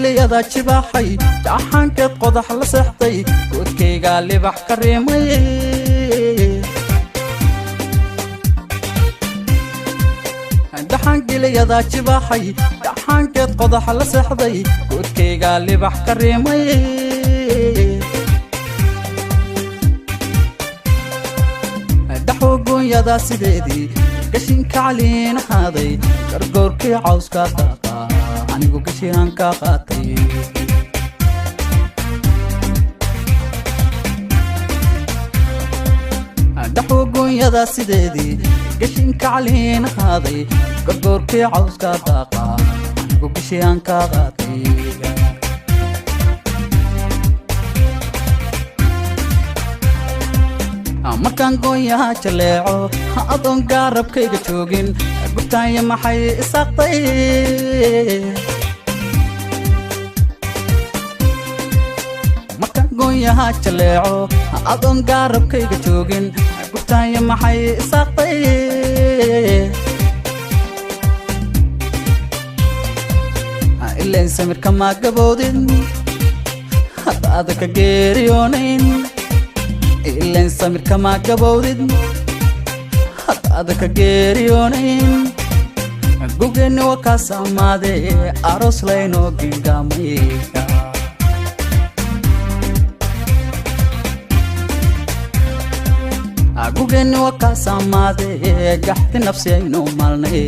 giliyada jibaxay dhaxankeed qodax la seexday godkayga libax ka reemay dhaxan giliyada jibaxay dhaxankeed qodax la seexday godkayga libax ka reemay dhaxogoonyada sideedii gashinka caliin haaday gargoorkii cawska daaqa anigu gashihan ka qaatay dhaxogoonyada sideedii gashinka caliin haaday gargoorkii cawska daaqa anigu gashihan ka qaatay markaan gooyaha jaleeco adoon gaarabkayga joogin gurtaanya maxay isaaqtay markaan gooyaha jaleeco adoon gaarabkayga joogin gurtaanya maxay isaaqtay ileen samirka ma gaboodin haddaada ka geeriyoonayn ileen samirka ma gabowdid haddaada ka geeriyoonayn gugeenni waa kaa saamaadee aroos laynoo gingaamay gugeenni waa kaa saamaadee gaxdi nafsi aynu maalnay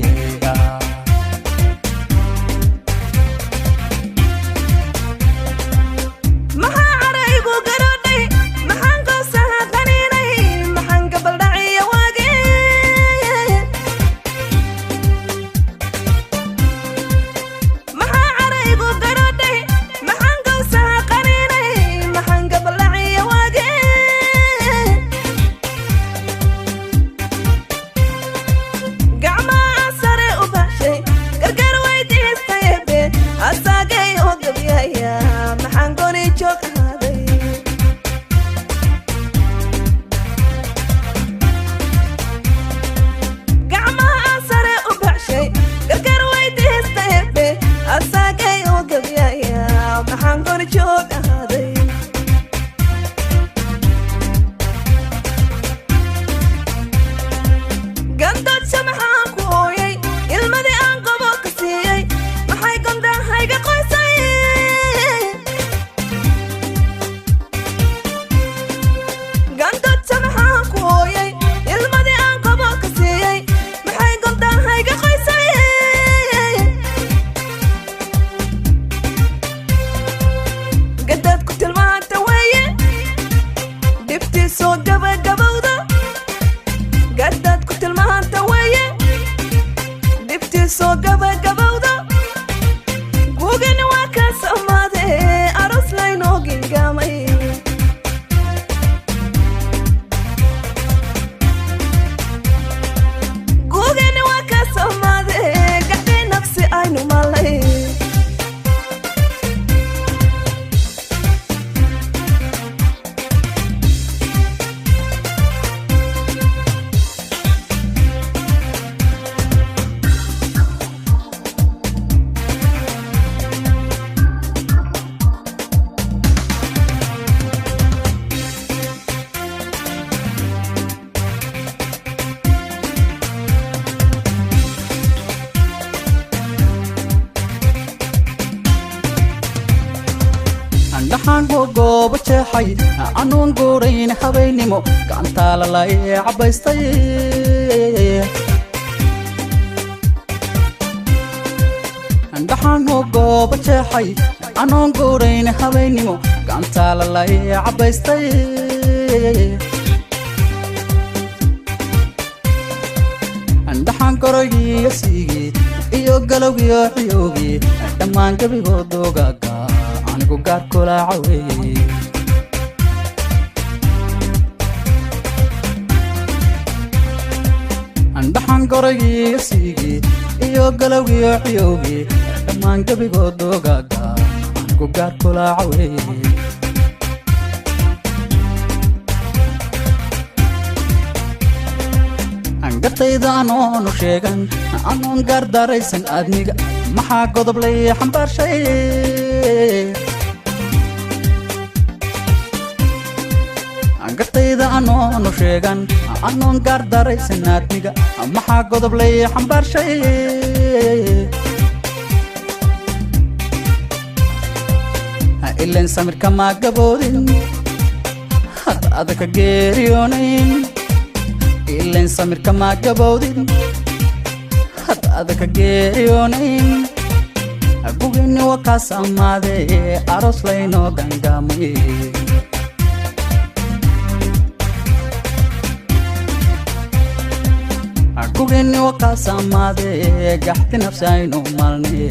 dhaxan gooba jeexay anuun guurayn habeynimo gacantaa lalay cabaystay dhaxan gooba jeexay anuun guurayn habeynimo gacantaa lalay cabaystay dhaxan korogiyo siigii iyo galowgiyo xiyowgii dhammaan gabigoodoogaga anigu gaar kula caweeyey dhaxan korogiyo siigii iyo galowgiyo xiyowgii dhammaan gabigoodoogaga anigu gaar kula caweeyey gartayda anoonu sheegan anoon gaar daraysan aadmiga maxaa godob lay xambaarshay gartayda anoonu sheegan anoon gaardaraysannaadmiga maxaa godob lay xambaarshay ileen samirka maa gaboodin had adaka geeriyoonayn ileen samirka maa gaboodin had adaka geeriyoonayn gugini wakaas ammaade aroos laynoo gangaamay gugini wakaas ammaade gaxti nafsi aynu malne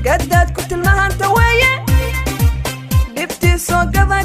قداد كنت المهان توية دبتي سو قبا